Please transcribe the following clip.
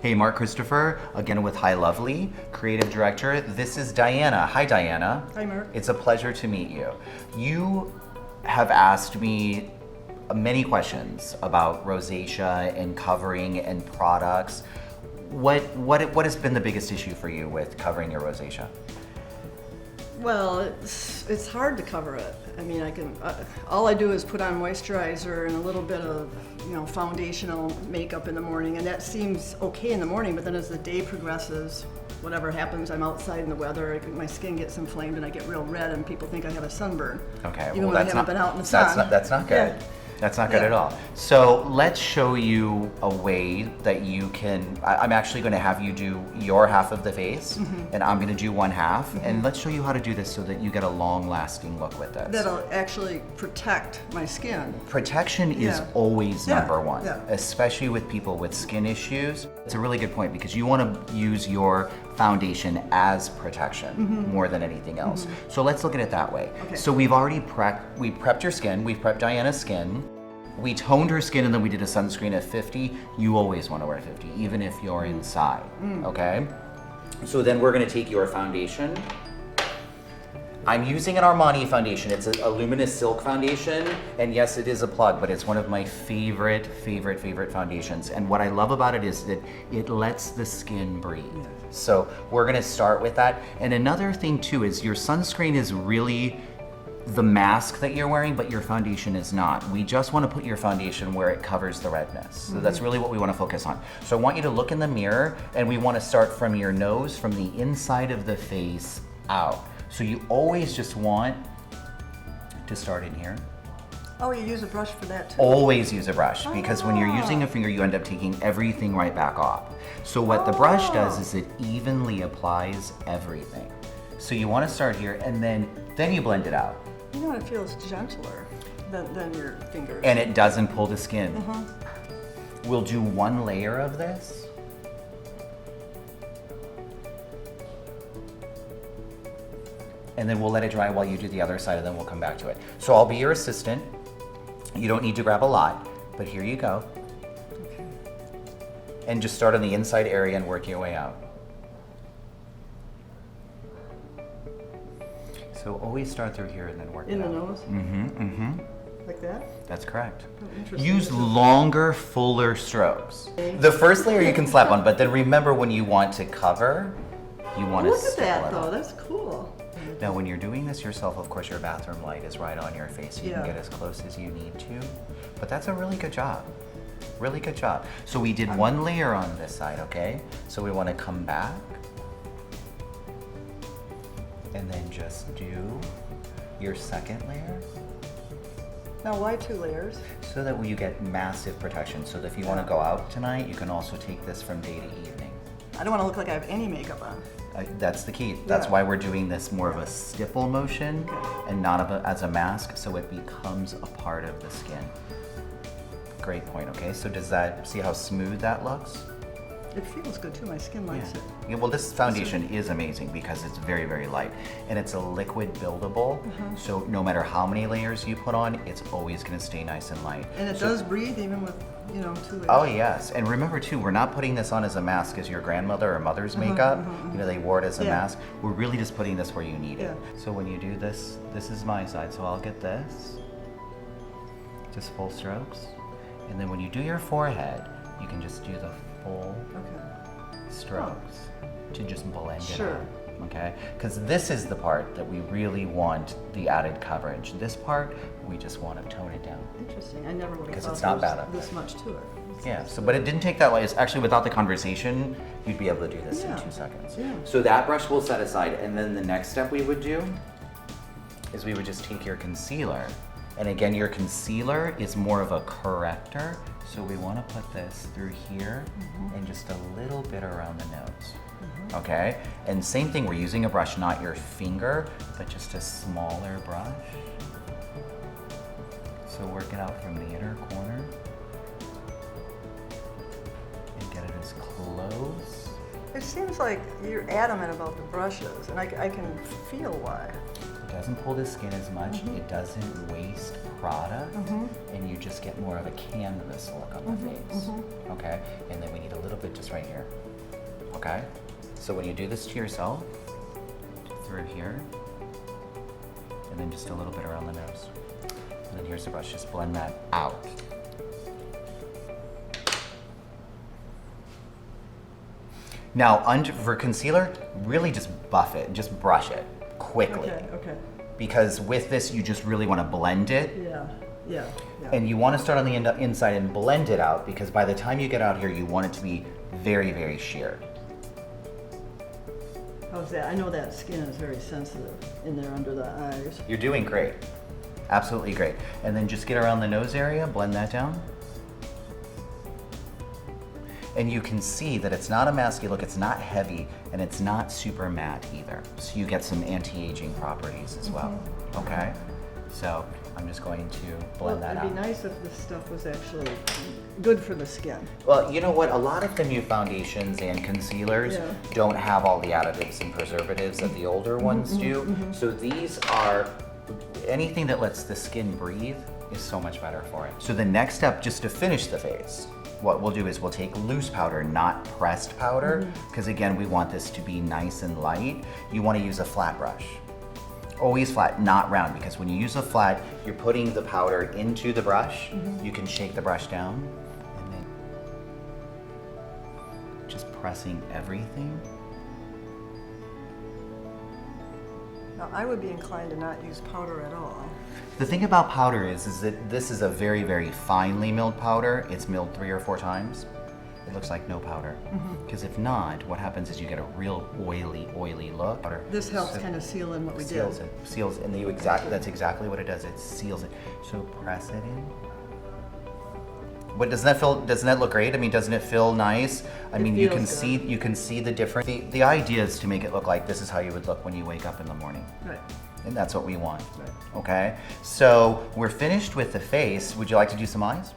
Hey, Marc Christopher, again with HiLovely, creative director. This is Diana. Hi, Diana. Hi, Marc. It's a pleasure to meet you. You have asked me many questions about rosacea and covering and products. What has been the biggest issue for you with covering your rosacea? Well, it's hard to cover it. I mean, all I do is put on moisturizer and a little bit of, foundational makeup in the morning, and that seems okay in the morning, but then as the day progresses, whatever happens, I'm outside in the weather, my skin gets inflamed and I get real red and people think I have a sunburn. Okay, even when I haven't been out in the sun. That's not good. Yeah. That's not good at all. So let's show you a way that you can, I'm actually going to have you do your half of the face, and I'm going to do one half, and let's show you how to do this so that you get a long-lasting look with this. That'll actually protect my skin. Protection is always number one, Yeah. especially with people with skin issues. It's a really good point because you want to use your foundation as protection more than anything else. So let's look at it that way. Okay. So we've already prepped your skin, we've prepped Diana's skin, we toned her skin and then we did a sunscreen at 50. You always want to wear 50, even if you're inside, okay? So then we're gonna take your foundation. I'm using an Armani foundation. It's a luminous silk foundation, and yes, it is a plug, but it's one of my favorite foundations. And what I love about it is that it lets the skin breathe. So we're gonna start with that. And another thing too is your sunscreen is really the mask that you're wearing, but your foundation is not. We just wanna put your foundation where it covers the redness. So that's really what we wanna focus on. So I want you to look in the mirror, and we wanna start from your nose, from the inside of the face out. So you always just want to start in here. Oh, you use a brush for that too? Always use a brush, because when you're using a finger, you end up taking everything right back off. So what the brush does is it evenly applies everything. So you want to start here, and then you blend it out. You know, it feels gentler than your fingers. And it doesn't pull the skin. We'll do one layer of this. And then we'll let it dry while you do the other side, and then we'll come back to it. So I'll be your assistant. You don't need to grab a lot, but here you go. Okay. And just start on the inside area and work your way out. So always start through here and then work In it the out. nose? Like that? That's correct. Oh, interesting. Use longer, fuller strokes. The first layer you can slap on, but then remember when you want to cover, you want to Look at stipple that it though, on. that's cool. Now when you're doing this yourself, of course your bathroom light is right on your face. You can get as close as you need to. But that's a really good job. Really good job. So we did one layer on this side, okay? So we want to come back. And then just do your second layer. Now why 2 layers? So that you get massive protection. So that if you want to go out tonight, you can also take this from day to evening. I don't want to look like I have any makeup on. That's the key. That's why we're doing this more of a stipple motion and not as a mask, so it becomes a part of the skin. Great point, okay? So does that, see how smooth that looks? It feels good too, my skin likes it. Yeah, well, this foundation is amazing because it's very light, and it's a liquid buildable, so no matter how many layers you put on, it's always gonna stay nice and light. And it does breathe even with, 2 layers. Oh yes, and remember too, we're not putting this on as a mask as your grandmother or mother's makeup. They wore it as a mask. We're really just putting this where you need it. So when you do this, this is my side, so I'll get this. Just full strokes. And then when you do your forehead, you can just do the full strokes to just blend it out. Okay? Because this is the part that we really want the added coverage. This part, we just want to tone it down. Interesting. I never would have Because thought it's not there bad was this much to it. Yeah, so, but it didn't take that long. It's actually without the conversation, you'd be able to do this in 2 seconds. So that brush we'll set aside, and then the next step we would do is we would just take your concealer. And again, your concealer is more of a corrector, so we want to put this through here and just a little bit around the nose. Okay? And same thing, we're using a brush, not your finger, but just a smaller brush. So work it out from the inner corner. And get it as close. It seems like you're adamant about the brushes, and I can feel why. doesn't pull the skin as much, it doesn't waste product, and you just get more of a canvas look on the face, okay? And then we need a little bit just right here, okay? So when you do this to yourself, through here, and then just a little bit around the nose. And then here's the brush, just blend that out. Now, for concealer, really just buff it, just brush it quickly. Okay. Because with this, you just really want to blend it. Yeah. And you want to start on the inside and blend it out, because by the time you get out here, you want it to be very, very sheer. How's that? I know that skin is very sensitive in there under the eyes. You're doing great. Absolutely great. And then just get around the nose area, blend that down. And you can see that it's not a masky look, it's not heavy, and it's not super matte either. So you get some anti-aging properties as well, okay? So I'm just going to blend that out. It'd be nice if this stuff was actually good for the skin. Well, you know what? A lot of the new foundations and concealers don't have all the additives and preservatives that the older ones do. So these are, anything that lets the skin breathe is so much better for it. So the next step, just to finish the face, what we'll do is we'll take loose powder, not pressed powder, because again, we want this to be nice and light. You want to use a flat brush. Always flat, not round, because when you use a flat, you're putting the powder into the brush. You can shake the brush down, and then just pressing everything. Now, I would be inclined to not use powder at all. The thing about powder is that this is a very, very finely milled powder. It's milled 3 or 4 times. It looks like no powder. Because if not, what happens is you get a real oily look. This helps kind of seal in what we did. Seals, and that's exactly what it does. It seals it. So press it in. But doesn't that look great? I mean, doesn't it feel nice? I mean, you can see the difference. The idea is to make it look like this is how you would look when you wake up in the morning. Right. And that's what we want. Right. Okay? So we're finished with the face. Would you like to do some eyes?